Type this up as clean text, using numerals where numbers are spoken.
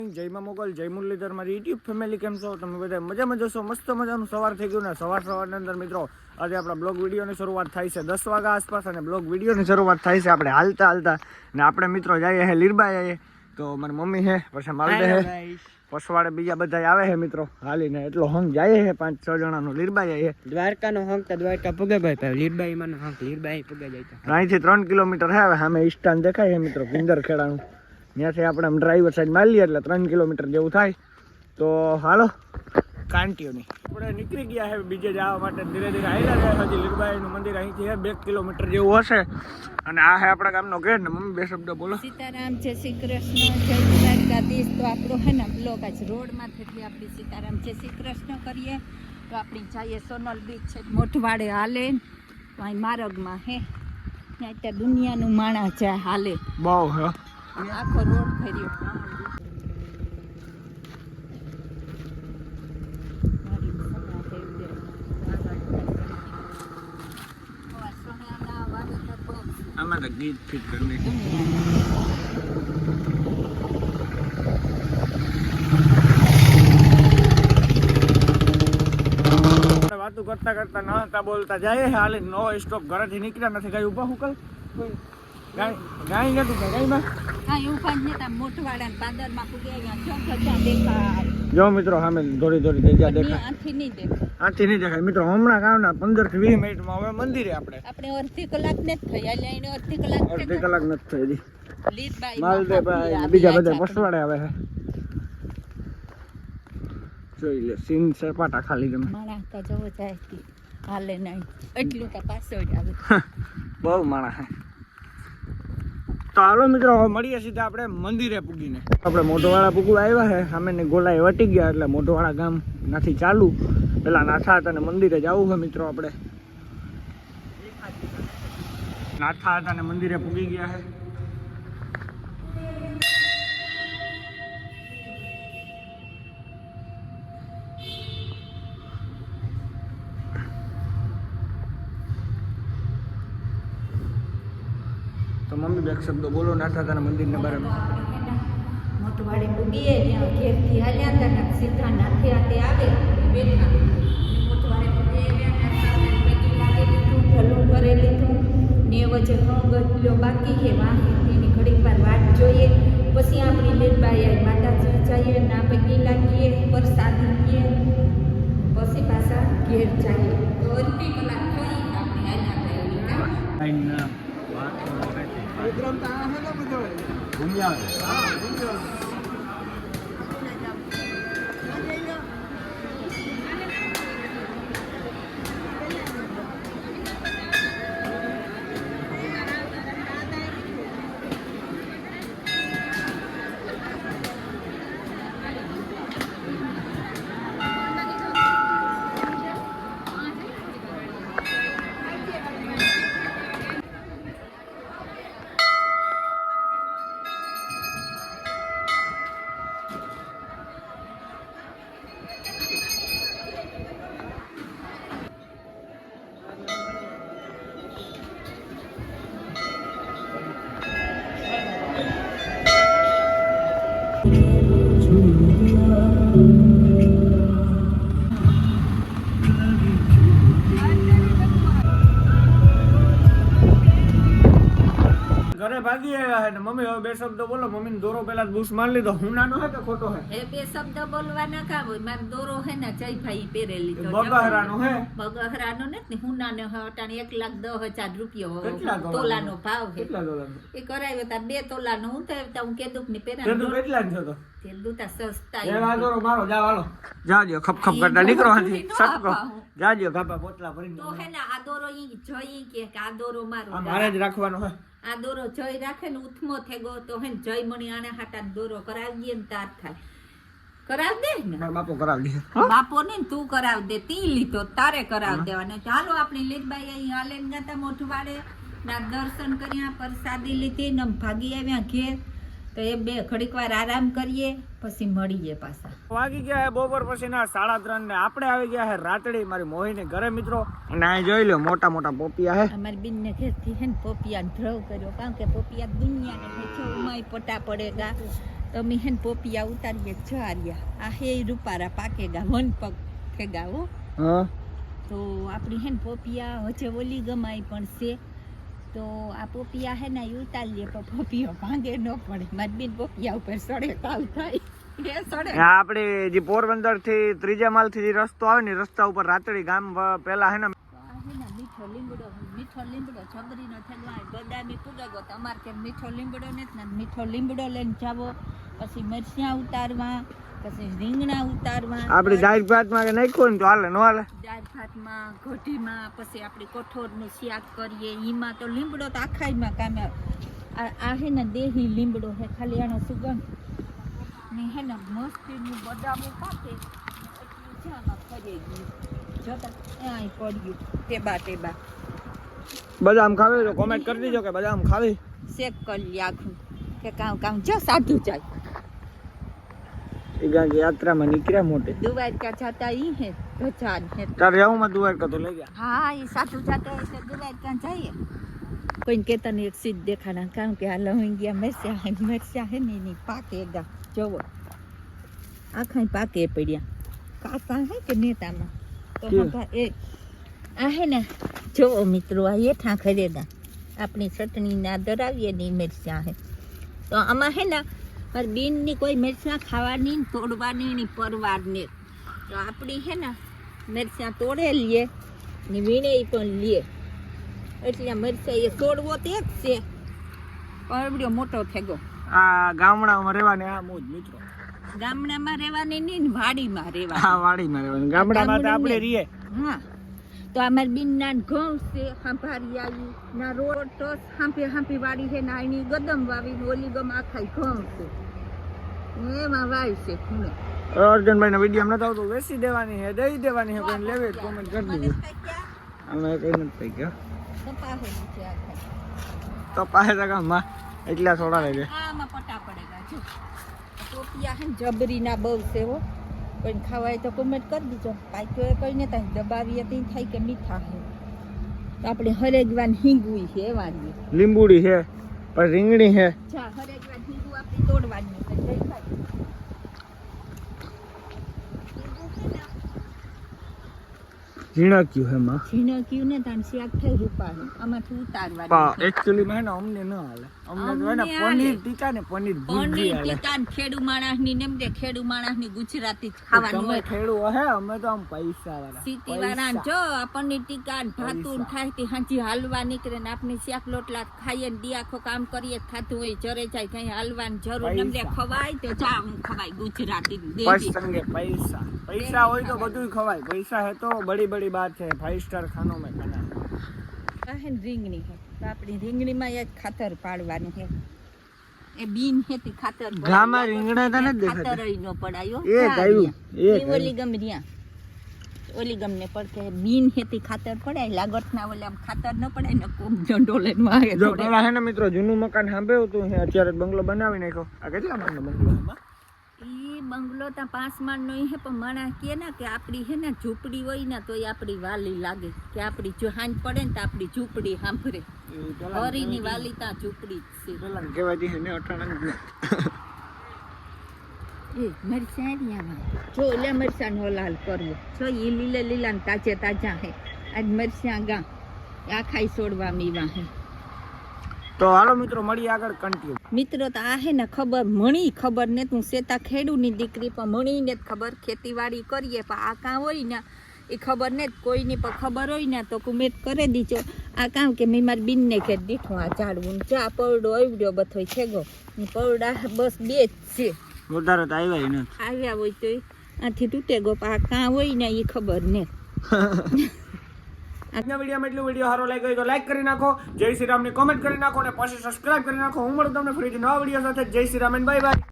જય માં મોગલ, જય મુરલીધર, મારી યુટ્યુબ ફેમિલી કેમ છો? તમે બધા મજામાં જશો? મસ્ત મજાનું સવાર થઈ ગયું ને સવારની અંદર મિત્રો આજે આપણા બ્લોગ વિડીયોની શરૂઆત થાય છે 10 વાગ્યા આસપાસ અને બ્લોગ વિડીયોની શરૂઆત થાય છે આપણે હાલતા ને આપણે મિત્રો જઈએ હે લીરબા જઈએ તો મારી મમ્મી હે પછી માલદે હે પસવાડે બીજા બધા આવે છે મિત્રો હાલીને એટલો હંગ જાય છે 5-6 જણાનો લીરબા જઈએ દ્વારકાનો હંગ તો દ્વારકા પુગે ભાઈ લીરબા ઈમાનો હંગ લીરબા ઈ પુગે જાય અહીંથી 3 કિલોમીટર હે હવે સામે સ્ટાન દેખાય છે મિત્રો પિંદર ખેડાનું ત્યાંથી આપણે આમ ડ્રાઈવર સાઈડ મારી લઈએ એટલે 3 કિલોમીટર જેવું થાય તો હાલો કાંટીઓની આપણે નીકળી ગયા છે બીજે જવા માટે ધીરે ધીરે આવેલા જાય હજી લીરબાઈનું મંદિર અહીંથી 2 કિલોમીટર જેવું હશે અને આ છે આપણા ગામનો ગેટ ને મમ્મી બે શબ્દ બોલો. સીતારામ જય શ્રી કૃષ્ણ જય દ્વારકાધીશ. તો આપણો હે ને બ્લોક આજ રોડમાં થતી આપણી સીતારામ જય શ્રી કૃષ્ણ કરીએ તો આપણી જઈએ સોનલ બીચ છે મોઠવાડે હાલે તો અહીં માર્ગમાં હે ત્યાં ત્યાં દુનિયાનું માણસ છે હાલે બહુ હે આખો રોડ ફર્યો આમાં તો ગીત ફિટ કરને વાતો કરતા નહાતા બોલતા જાય હાલે નો સ્ટોપ ઘરેથી નીકળ્યા નથી કઈ ઉભા હુકલ ગાય નતું ગાયમાં એવું કાંઈ નતા મોઠવાડા પાદરમાં પૂગે દેખાય જો મિત્રો સામે દોડી જગ્યા દેખાય આથી નહીં દેખાય આથી નહીં દેખાય મિત્રો હમણાં કાવના 15 થી 20 મિનિટમાં હવે મંદિરે આપણે અડધી કલાક ને થઈ એટલે એને અડધી કલાક નથી થઈ હજી લીરબાઈ માલદેભાઈ બીજા બધા પસવાડે આવે છે જોઈ લે સીન સપાટા ખાલી ગમે માણસ તો જોવો જાય કે હાલે નહીં એટલું તો પાછળ આવે બહુ માણસ છે તો હાલો મિત્રો મળીએ સીધા આપણે મંદિરે પૂગીને આપણે મોઢવાળા પૂગવા આવ્યા છે સામેની ગોલાએ વટી ગયા એટલે મોઢવાળા ગામ નાથી ચાલુ પેલા નાથા હતા ને મંદિરે જવું છે મિત્રો આપણે નાથા હતા ને મંદિરે પૂગી ગયા છે તો મમ્મી બે શબ્દો બોલો નાથા હતા મંદિરના બારેમાં મોટવાડે પૂગીએ ત્યાં ઘેરથી હાલ્યા હતા ને સીધા નાથે હાથે આવે બેઠા મોટવાડે પૂગીએ પેટી લાગી લીધું ભલું કરી લીધું ને વચ્ચે ગયો બાકી છે વાહે એની ઘડીક વાર વાટ જોઈએ પછી આપણી લીરબાઈ આવી માતાજી જઈએ ના પૈકી લાગીએ પ્રસાદ લઈએ પછી પાછા ઘેર જઈએ તો અડધી કલાક થઈ આપણે હાલ્યા ઘરે ભાગી આવ્યા છે ને મમ્મી હવે બે શબ્દ બોલો મમ્મીને દોરો પેલા બૂસ મારી લીધો હું નાનો હે કે ખોટો હે એ બે શબ્દ બોલવા ના કામ હોય મારો દોરો હે ને જયભાઈ પહેરેલી તો બગહરાનો હે બગહરાનો નથી હું નાનો હે અટાણે 1,10,000 રૂપિયા કેટલા તોલાનો ભાવ છે કેટલા ડોલરનો એ કરાવ્યો તા 2 તોલાનો હું તો હું કેદુક ની પહેરા તેનું કેટલા છે તો તે દુતા સસ્તા એ વાદોરો મારો જા વાલો જાજો ખપ કરતા નીકળો હાથી સટકો જાજો બાપા બોટલા ભરીને તો હે ને આ દોરો ઈ જઈ કે આ દોરો મારો આ મારે જ રાખવાનો હે આ દોરો જઈ રાખે ને ઉથમો થેગો તો હે ને જય મણી આને હાટા દોરો કરાવીએ ને તાર થાય કરાવ દે ને મારો બાપો કરાવી દે બાપો ને તું કરાવ દે તી લીધો તારે કરાવ દેવાનો ચાલો આપણી લીરબાઈ અહીં હાલેન ગાતા મોઠવાડે ના દર્શન કર્યા પ્રસાદી લીધી ને ભાગી આવ્યા ઘેર તો એ બે ઘડીક વાર આરામ કરીએ પછી મળીએ પાછા વાગી ગયા હે બપોર પછીના 3:30 ને આપણે આવી ગયા હે રાતડી મારી મોહીને ઘરે મિત્રો અને આ જોઈ લો મોટા મોટા પોપિયા હે અમારી બેન ને ઘેરથી હે ને પોપિયા ધ્રવ કર્યો કારણ કે પોપિયા દુનિયાને જો ઉમાય પટા પડેગા તો અમે હેન પોપિયા ઉતારીએ જવારિયા આ હે રૂપારા પાકેગા વન પગ ફેગા હો હા તો આપણી હેન પોપિયા હજે ઓલી ગમાઈ પણ છે તો આ પોપિયા હે ને ઉતારીએ પણ પોપિયો ભાંગે ન પડે મારી બેન પોપિયા ઉપર સડે કાલ થાય એ સડે આપણે જે પોરબંદર થી ત્રીજા માલ થી જે રસ્તો આવે ને રસ્તા ઉપર રાતડી ગામ પેલા હે ને મીઠો લીમડો છબરીનો થેલવાય બદામી પુગાગો તમાર કે મીઠો લીમડો ને મીઠો લીમડો લઈને જાવો પછી મરચાં ઉતારવા પછી રીંગણા ઉતારવા આપડી દાળ ભાતમાં કે નાખ્યું ને તો હાલે નો હાલે દાળ ભાતમાં ઘોટીમાં પછી આપણે કઠોળનું શાક કરીએ એમાં તો લીમડો તો આખાઈમાં કામે આ હે ને દેહી લીમડો હે ખાલી આનો સુગંધ ને હે ને મસ્તીનું બદામું પાકે એટલું જામાં ફરી ગયું જોતા અહીં પડ્યું ટેબા બદામ ખાવી તો કોમેન્ટ કરી દીજો કે બદામ ખાવી શેક કરી આખું કે કામ જો સાધુ જાય એ ગાંગ યાત્રામાં નીકળ્યા મોટે દ્વારકા જાતા ઈ હે ગજાન હે તારે રહેવું દ્વારકા તો લઈ ગયા હા એ સાધુ જાતા એટલે દ્વારકા જઈએ કોઈ કે તને એક સીધ દેખાના કારણ કે આ લવિંગિયા મરચા હે ને એની પાકે ગા જોવો આખા પાકે પડ્યા કાકા હે કે નેતામાં તો એ આ હે ને જોવો મિત્રો આ હેઠા ખરેદા આપણી ચટણી ના ધરાવીએ ની મરચા હે તો આમાં હે ને મારી બેનની કોઈ મરચાં ખાવાની ને તોડવાની ની પરવાર ને તો આપણી હે ને મરચાં તોડે લઈએ ને વીણે પણ લઈએ એટલે મરચાં એ તોડવો તે જ છે પરવડ્યો મોટો થેગો આ ગામડામાં રહેવાની આ મોજ મિત્રો ગામડામાં રહેવાની નહીં ને વાડીમાં રહેવાની હા વાડીમાં રહેવાની ગામડામાં તો આપણે રહીએ હા તો અમારી બેન ના ઘઉં છે હાંભારી આવી ના રોડ તો હાંપી વાડી છે ને આની ગદમ વાવી ને ઓલી ગમ આખા ઘઉં છે એમાં વાય છે ખૂણે અર્જુનભાઈ ના વિડીયો નતો આવતો વેચી દેવાની હે દઈ દેવાની હે કોઈ લેવે કોમેન્ટ કરી દીધું અમે કઈ નથી થઈ ગયા તો પાસે ગામમાં એટલા થોડા રહે આમાં પટા પડેગા જો ટોપિયા હે જબરીના બહુ છે હો કોઈ ખાવાય તો કોમેન્ટ કરી દીજો પાક્યો એ કઈ ને ત્યાં દબાવીએ ત્યાં થાય કે મીઠા હે તો આપણે હરેગવાન હિંગુઈ છે એવાની લીંબુડી છે પણ રીંગણી છે જા હરેગવાન હિંગુ આપણે તોડવાની છે જઈ ભાઈ ઝીણક્યું હે માં ઝીણક્યું ને તાન શાક થઈ રૂપાનું આમાંથી ઉતારવાનું પણ એકચ્યુઅલી માં હે ને અમને ન હાલે અમને તો હે ને પનીર ટીકા ને પનીર ભુરજી પનીર હાલે ટીકા ને ખેડુ માણસની નેમ દે ખેડુ માણસની ગુજરાતી જ ખાવાનું તમે હોય ખેડૂ હે અમે તો આમ પૈસા વાળા સીટી વાળા જો આ પનીર ટીકા ને ભાતું થાય તે હાંજી હાલવા નીકળે ને આપણે શાક લોટલા ખાઈએ ને દિયાખો કામ કરીએ ખાતું હોય જરે જાય કઈ હાલવાની જરૂર નમ દે ખવાય તો જા હું ખવાય ગુજરાતી દેવી સંગે પૈસા પૈસા હોય તો બધું ખવાય પૈસા હે તો બડી બડી बात है 5 स्टार खानों में खाना આ રીંગણી છે તો આપણી રીંગણીમાં એક ખાતર પાડવાનું છે એ બીન છે તે ખાતર ગામમાં રીંગણા તા નથી દેખાતા ખાતર ય નો પડાયો એ ગાયું એ ઓલી ગમ રહ્યા ઓલી ગમ ને પડકે બીન છે તે ખાતર પડાય લાગતના ઓલે આમ ખાતર ન પડાય ને કોમ જંડો લઈને વાગે જો પેલા હે ને મિત્રો જૂનું મકાન સાંભળ્યું હતું હે અત્યારે બંગલો બનાવી નાખ્યો આ કેટલા માળનો બંગલો છે ઈ બંગલો ત્યાં 5 માળનો હે પણ માણા કે ને કે આપણી હે ને ઝૂંપડી હોય ને તો આપણી વાલી લાગે કે આપણી જો હાંજ પડે ને તો આપણી ઝૂંપડી સાંભળે હરીની વાલી ત્યાં ઝૂંપડી જ છે પેલા કેવા દી ને 98 એ મરચાં આમાં જો લે મરચાંનો લાલ કરવો જો એ લીલા ને તાજા હે આજ મરચાં ગા આ ખાઈ છોડવા મીવા હે તો હાલો મિત્રો મળી આગળ કન્ટિન્યુ મિત્રો તો આ હે ને મણી ખબર ને તું સેતા ખેડૂની દીકરી પણ મણીને જ ખબર ખેતીવાડી કરીએ પણ આ કાં હોય ને એ ખબર ને કોઈની પણ ખબર હોય ને તો કુમેટ કરી દીજો આ કામ કે મેં મારી બીનને ખેત દીઠું આ ઝાડવું ચા પવડો આવડ્યો બધો છે ગો પવડા બસ 2 જ છે વધારે તો આવ્યા નથી આવ્યા હોય તો આથી તૂટે ગો પણ આ કાં હોય ને એ ખબર ને આજના વિડીયોમાં એટલું વિડીયો સારો લાગ્યો હોય તો લાઈક કરી નાખો જય શ્રી રામ ની કોમેન્ટ કરી નાખો અને પછી સબસ્ક્રાઇબ કરી નાખો હું મળું તમને ફરીથી નવા વિડીયો સાથે જય Shri Ram and bye bye